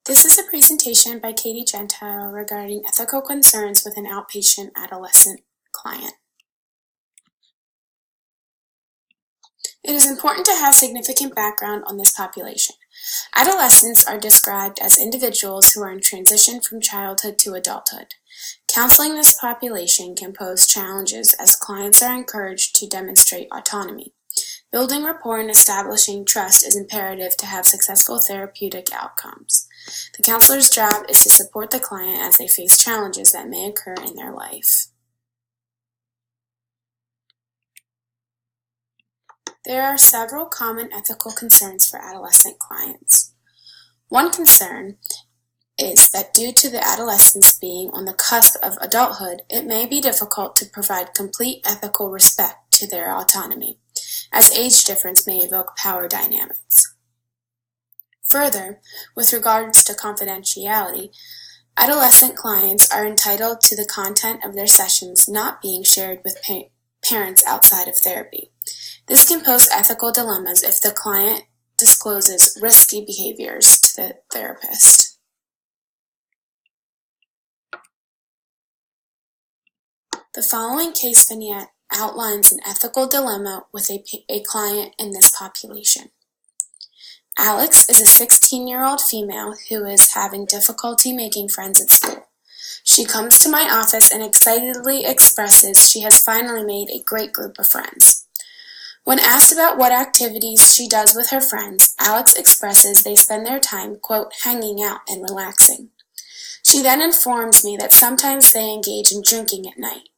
This is a presentation by Katie Gentile regarding ethical concerns with an outpatient adolescent client. It is important to have significant background on this population. Adolescents are described as individuals who are in transition from childhood to adulthood. Counseling this population can pose challenges as clients are encouraged to demonstrate autonomy. Building rapport and establishing trust is imperative to have successful therapeutic outcomes. The counselor's job is to support the client as they face challenges that may occur in their life. There are several common ethical concerns for adolescent clients. One concern is that due to the adolescents being on the cusp of adulthood, it may be difficult to provide complete ethical respect to their autonomy, as age difference may evoke power dynamics. Further, with regards to confidentiality, adolescent clients are entitled to the content of their sessions not being shared with parents outside of therapy. This can pose ethical dilemmas if the client discloses risky behaviors to the therapist. The following case vignette outlines an ethical dilemma with a client in this population. Alex is a 16-year-old female who is having difficulty making friends at school. She comes to my office and excitedly expresses she has finally made a great group of friends. When asked about what activities she does with her friends, Alex expresses they spend their time, quote, hanging out and relaxing. She then informs me that sometimes they engage in drinking at night.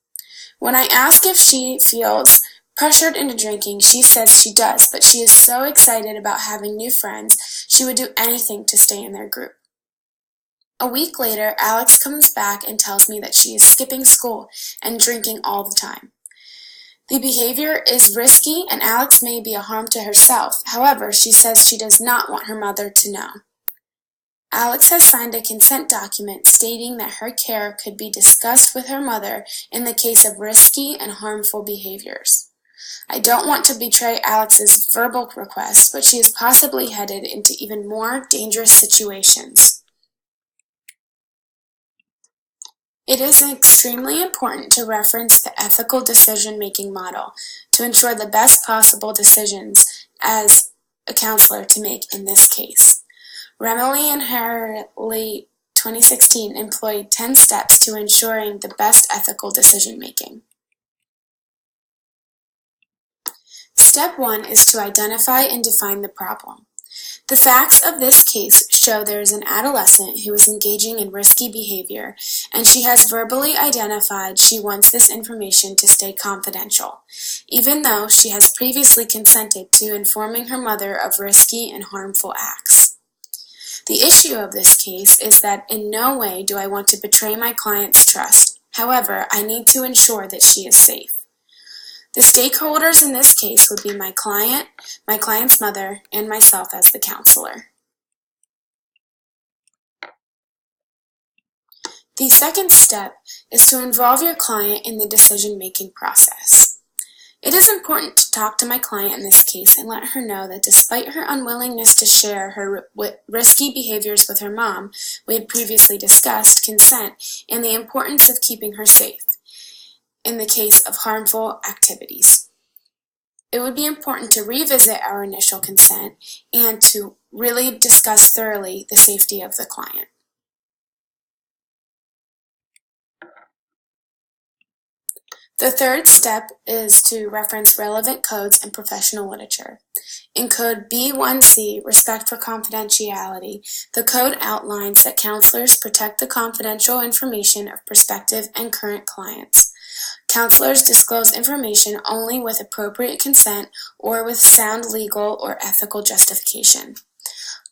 When I ask if she feels pressured into drinking, she says she does, but she is so excited about having new friends, she would do anything to stay in their group. A week later, Alex comes back and tells me that she is skipping school and drinking all the time. The behavior is risky and Alex may be a harm to herself. However, she says she does not want her mother to know. Alex has signed a consent document stating that her care could be discussed with her mother in the case of risky and harmful behaviors. I don't want to betray Alex's verbal request, but she is possibly headed into even more dangerous situations. It is extremely important to reference the ethical decision-making model to ensure the best possible decisions as a counselor to make in this case. Remily and Harley 2016 employed 10 steps to ensuring the best ethical decision-making. Step 1 is to identify and define the problem. The facts of this case show there is an adolescent who is engaging in risky behavior, and she has verbally identified she wants this information to stay confidential, even though she has previously consented to informing her mother of risky and harmful acts. The issue of this case is that in no way do I want to betray my client's trust. However, I need to ensure that she is safe. The stakeholders in this case would be my client's mother, and myself as the counselor. The second step is to involve your client in the decision-making process. It is important to talk to my client in this case and let her know that despite her unwillingness to share her risky behaviors with her mom, we had previously discussed consent and the importance of keeping her safe in the case of harmful activities. It would be important to revisit our initial consent and to really discuss thoroughly the safety of the client. The third step is to reference relevant codes and professional literature. In Code B1C, Respect for Confidentiality, the code outlines that counselors protect the confidential information of prospective and current clients. Counselors disclose information only with appropriate consent or with sound legal or ethical justification.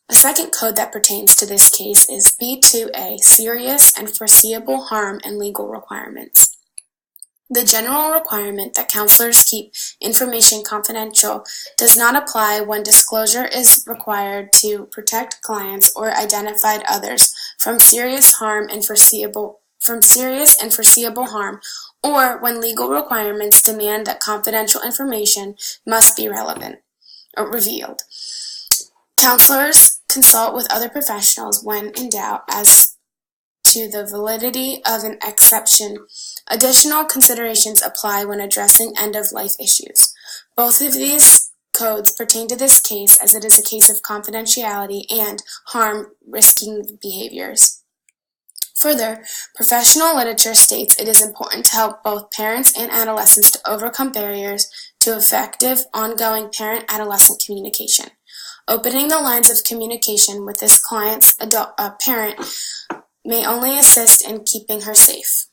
A second code that pertains to this case is B2A, Serious and Foreseeable Harm and Legal Requirements. The general requirement that counselors keep information confidential does not apply when disclosure is required to protect clients or identified others from serious and foreseeable harm, or when legal requirements demand that confidential information must be relevant or revealed. Counselors consult with other professionals when in doubt as to the validity of an exception. Additional considerations apply when addressing end-of-life issues. Both of these codes pertain to this case as it is a case of confidentiality and harm-risking behaviors. Further, professional literature states it is important to help both parents and adolescents to overcome barriers to effective, ongoing parent-adolescent communication. Opening the lines of communication with this client's parent may only assist in keeping her safe.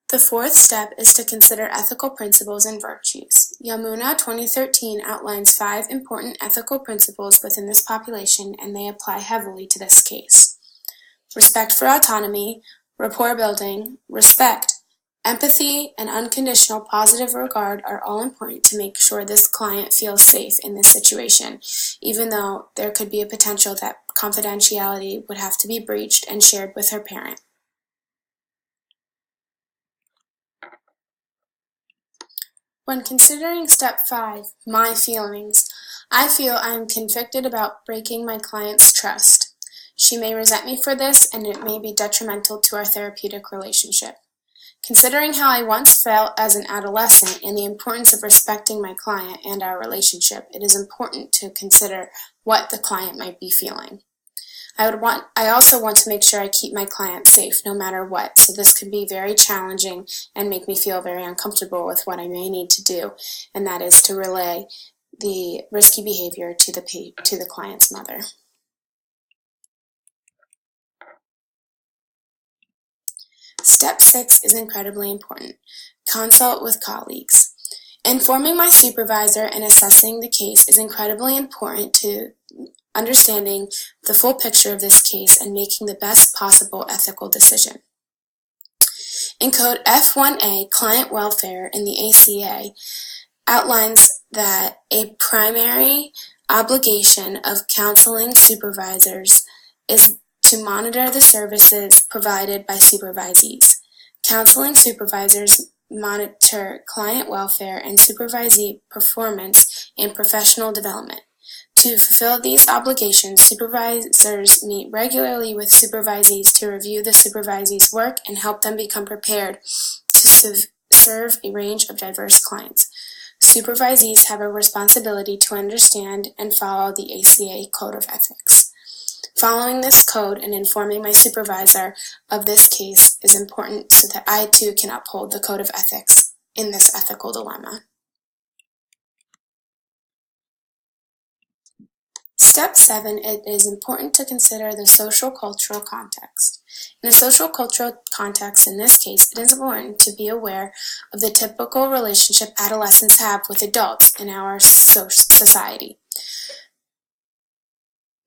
The fourth step is to consider ethical principles and virtues. Yamuna 2013 outlines 5 important ethical principles within this population, and they apply heavily to this case. Respect for autonomy, rapport building, respect, empathy, and unconditional positive regard are all important to make sure this client feels safe in this situation, even though there could be a potential that confidentiality would have to be breached and shared with her parent. When considering step 5, my feelings, I feel I am convicted about breaking my client's trust. She may resent me for this, and it may be detrimental to our therapeutic relationship. Considering how I once felt as an adolescent and the importance of respecting my client and our relationship, it is important to consider what the client might be feeling. I also want to make sure I keep my client safe no matter what, so this could be very challenging and make me feel very uncomfortable with what I may need to do, and that is to relay the risky behavior to the client's mother. Step 6 is incredibly important. Consult with colleagues. Informing my supervisor and assessing the case is incredibly important to understanding the full picture of this case and making the best possible ethical decision. In Code F1A, Client Welfare in the ACA outlines that a primary obligation of counseling supervisors is to monitor the services provided by supervisees. Counseling supervisors monitor client welfare and supervisee performance and professional development. To fulfill these obligations, supervisors meet regularly with supervisees to review the supervisee's work and help them become prepared to serve a range of diverse clients. Supervisees have a responsibility to understand and follow the ACA Code of Ethics. Following this code and informing my supervisor of this case is important so that I too can uphold the Code of Ethics in this ethical dilemma. Step 7, it is important to consider the social-cultural context. In a social-cultural context, in this case, it is important to be aware of the typical relationship adolescents have with adults in our society.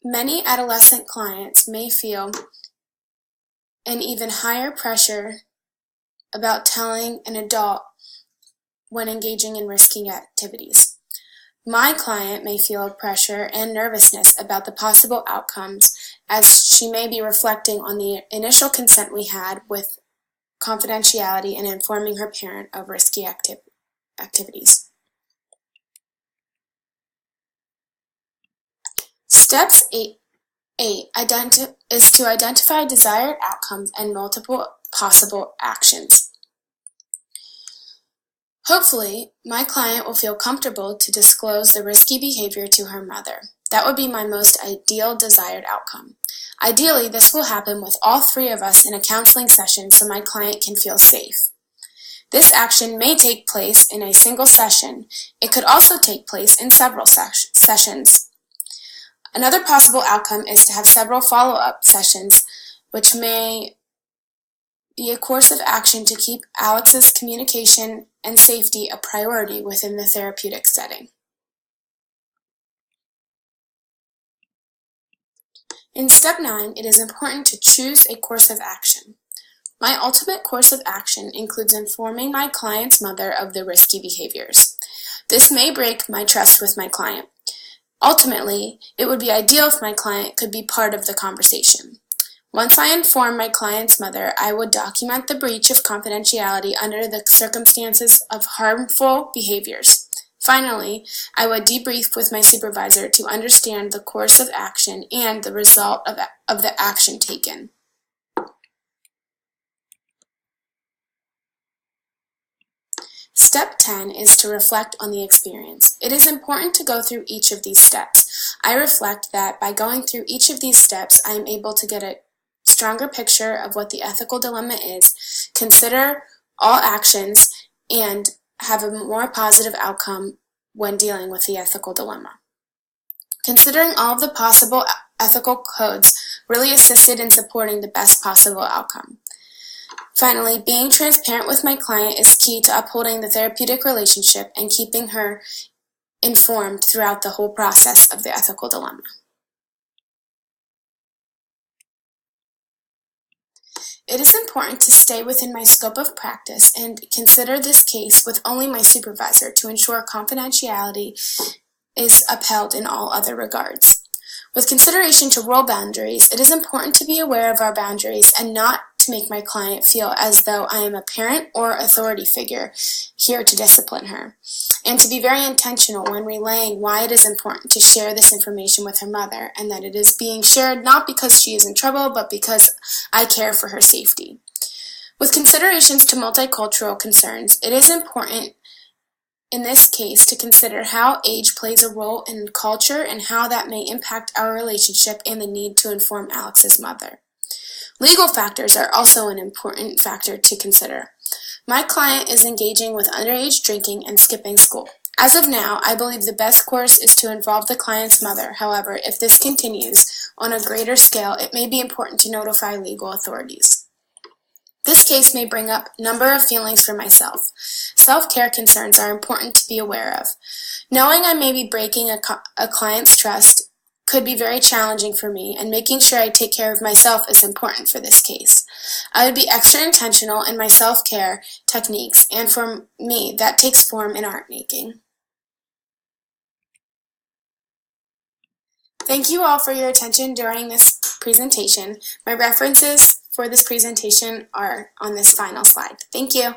Many adolescent clients may feel an even higher pressure about telling an adult when engaging in risky activities. My client may feel pressure and nervousness about the possible outcomes as she may be reflecting on the initial consent we had with confidentiality and informing her parent of risky activities. Steps 8 is to identify desired outcomes and multiple possible actions. Hopefully, my client will feel comfortable to disclose the risky behavior to her mother. That would be my most ideal desired outcome. Ideally, this will happen with all 3 of us in a counseling session so my client can feel safe. This action may take place in a single session. It could also take place in several sessions. Another possible outcome is to have several follow-up sessions, which may be a course of action to keep Alex's communication and safety a priority within the therapeutic setting. In step 9, it is important to choose a course of action. My ultimate course of action includes informing my client's mother of the risky behaviors. This may break my trust with my client. Ultimately, it would be ideal if my client could be part of the conversation. Once I inform my client's mother, I would document the breach of confidentiality under the circumstances of harmful behaviors. Finally, I would debrief with my supervisor to understand the course of action and the result of the action taken. Step 10 is to reflect on the experience. It is important to go through each of these steps. I reflect that by going through each of these steps, I am able to get a stronger picture of what the ethical dilemma is, consider all actions, and have a more positive outcome when dealing with the ethical dilemma. Considering all of the possible ethical codes really assisted in supporting the best possible outcome. Finally, being transparent with my client is key to upholding the therapeutic relationship and keeping her informed throughout the whole process of the ethical dilemma. It is important to stay within my scope of practice and consider this case with only my supervisor to ensure confidentiality is upheld in all other regards. With consideration to role boundaries, it is important to be aware of our boundaries and not to make my client feel as though I am a parent or authority figure here to discipline her, and to be very intentional when relaying why it is important to share this information with her mother, and that it is being shared not because she is in trouble, but because I care for her safety. With considerations to multicultural concerns, it is important in this case to consider how age plays a role in culture and how that may impact our relationship and the need to inform Alex's mother. Legal factors are also an important factor to consider. My client is engaging with underage drinking and skipping school. As of now, I believe the best course is to involve the client's mother. However, if this continues on a greater scale, it may be important to notify legal authorities. This case may bring up a number of feelings for myself. Self-care concerns are important to be aware of. Knowing I may be breaking a client's trust could be very challenging for me, and making sure I take care of myself is important for this case. I would be extra intentional in my self-care techniques, and for me, that takes form in art making. Thank you all for your attention during this presentation. My references for this presentation are on this final slide. Thank you.